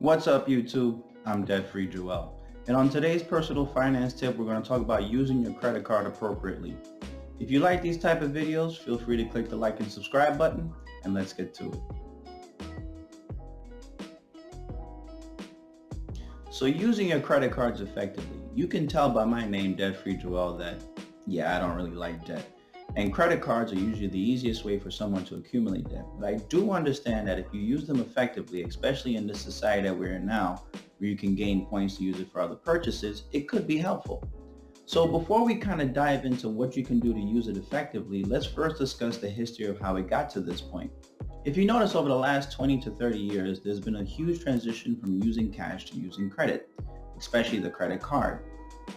What's up YouTube? I'm Debt-Free Joel. And on today's personal finance tip, we're going to talk about using your credit card appropriately. If you like these type of videos, feel free to click the like and subscribe button, and let's get to it. So using your credit cards effectively, you can tell by my name, Debt-Free Joel, that I don't really like debt. And credit cards are usually the easiest way for someone to accumulate debt. But I do understand that if you use them effectively, especially in the society that we're in now, where you can gain points to use it for other purchases, it could be helpful. So before we kind of dive into what you can do to use it effectively, let's first discuss the history of how it got to this point. If you notice, over the last 20 to 30 years, there's been a huge transition from using cash to using credit, especially the credit card.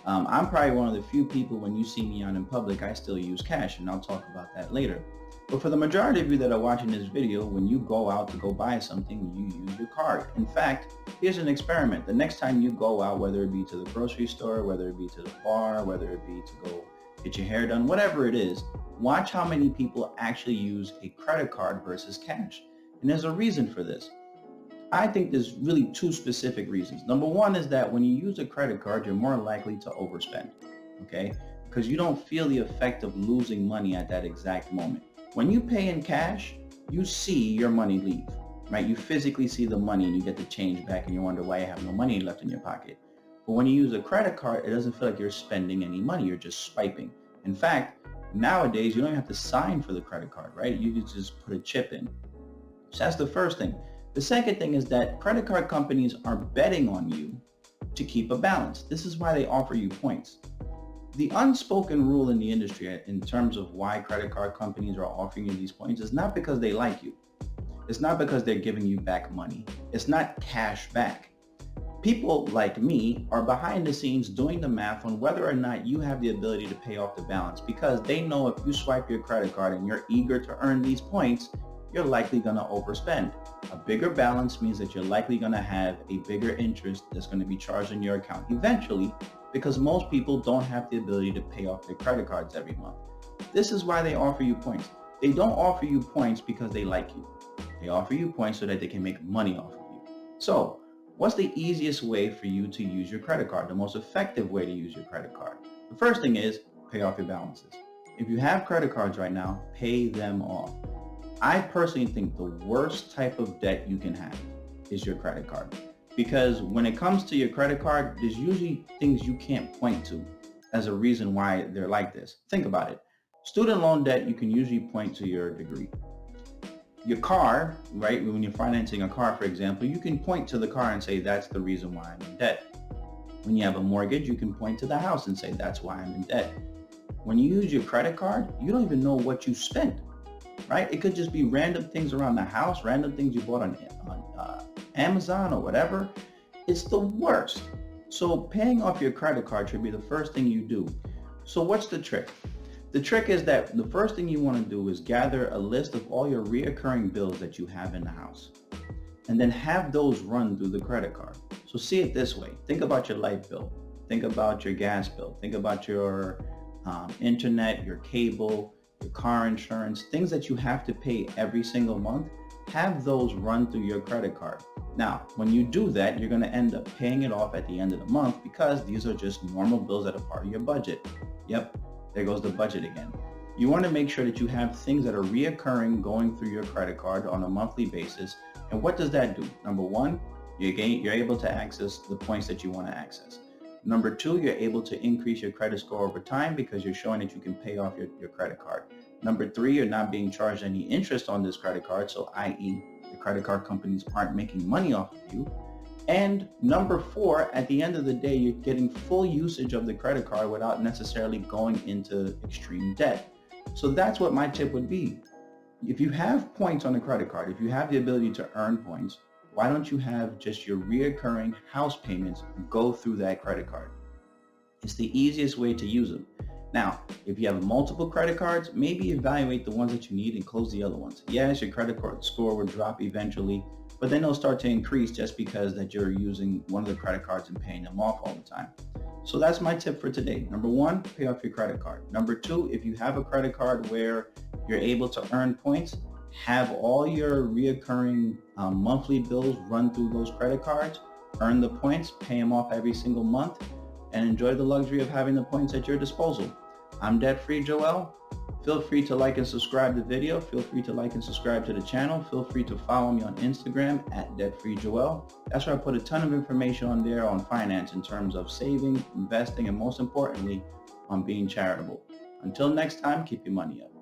I'm probably one of the few people, when you see me out in public, I still use cash, and I'll talk about that later. But for the majority of you that are watching this video, when you go out to go buy something, you use your card. In fact, here's an experiment. The next time you go out, whether it be to the grocery store, whether it be to the bar, whether it be to go get your hair done, whatever it is, watch how many people actually use a credit card versus cash. And there's a reason for this. I think there's really two specific reasons. Number one is that when you use a credit card, you're more likely to overspend, okay? Because you don't feel the effect of losing money at that exact moment. When you pay in cash, you see your money leave, right? You physically see the money and you get the change back and you wonder why you have no money left in your pocket. But when you use a credit card, it doesn't feel like you're spending any money, you're just swiping. In fact, nowadays, you don't even have to sign for the credit card, right? You can just put a chip in. So that's the first thing. The second thing is that credit card companies are betting on you to keep a balance. This is why they offer you points. The unspoken rule in the industry in terms of why credit card companies are offering you these points is not because they like you. It's not because they're giving you back money. It's not cash back. People like me are behind the scenes doing the math on whether or not you have the ability to pay off the balance, because they know if you swipe your credit card and you're eager to earn these points, you're likely going to overspend. A bigger balance means that you're likely going to have a bigger interest that's going to be charged in your account eventually, because most people don't have the ability to pay off their credit cards every month. This is why they offer you points. They don't offer you points because they like you. They offer you points so that they can make money off of you. So, what's the easiest way for you to use your credit card? The most effective way to use your credit card? The first thing is pay off your balances. If you have credit cards right now, pay them off. I personally think the worst type of debt you can have is your credit card. Because when it comes to your credit card, there's usually things you can't point to as a reason why they're like this. Think about it. Student loan debt, you can usually point to your degree. Your car, right, when you're financing a car, for example, you can point to the car and say, that's the reason why I'm in debt. When you have a mortgage, you can point to the house and say, that's why I'm in debt. When you use your credit card, you don't even know what you spent, right? It could just be random things around the house, random things you bought on Amazon or whatever. It's the worst. So paying off your credit card should be the first thing you do. So what's the trick? The trick is that the first thing you want to do is gather a list of all your reoccurring bills that you have in the house, and then have those run through the credit card. So see it this way. Think about your light bill. Think about your gas bill. Think about your internet, your cable, your car insurance, things that you have to pay every single month. Have those run through your credit card. Now, when you do that, you're going to end up paying it off at the end of the month, because these are just normal bills that are part of your budget. Yep, there goes the budget again. You want to make sure that you have things that are reoccurring going through your credit card on a monthly basis. And what does that do? Number one, you're able to access the points that you want to access. Number two, you're able to increase your credit score over time because you're showing that you can pay off your credit card. Number three, you're not being charged any interest on this credit card, so i.e. the credit card companies aren't making money off of you. And number four, at the end of the day, you're getting full usage of the credit card without necessarily going into extreme debt. So that's what my tip would be. If you have points on the credit card, if you have the ability to earn points, why don't you have just your reoccurring house payments go through that credit card? It's the easiest way to use them. Now, if you have multiple credit cards, maybe evaluate the ones that you need and close the other ones. Yes, your credit card score will drop eventually, but then they'll start to increase just because that you're using one of the credit cards and paying them off all the time. So that's my tip for today. Number one, pay off your credit card. Number two, if you have a credit card where you're able to earn points, have all your reoccurring monthly bills run through those credit cards, earn the points, pay them off every single month, and enjoy the luxury of having the points at your disposal. I'm Debt-Free Joel. Feel free to like and subscribe to the video. Feel free to like and subscribe to the channel. Feel free to follow me on Instagram at Debt-Free-Joel. That's where I put a ton of information on there on finance in terms of saving, investing, and most importantly, on being charitable. Until next time, keep your money up.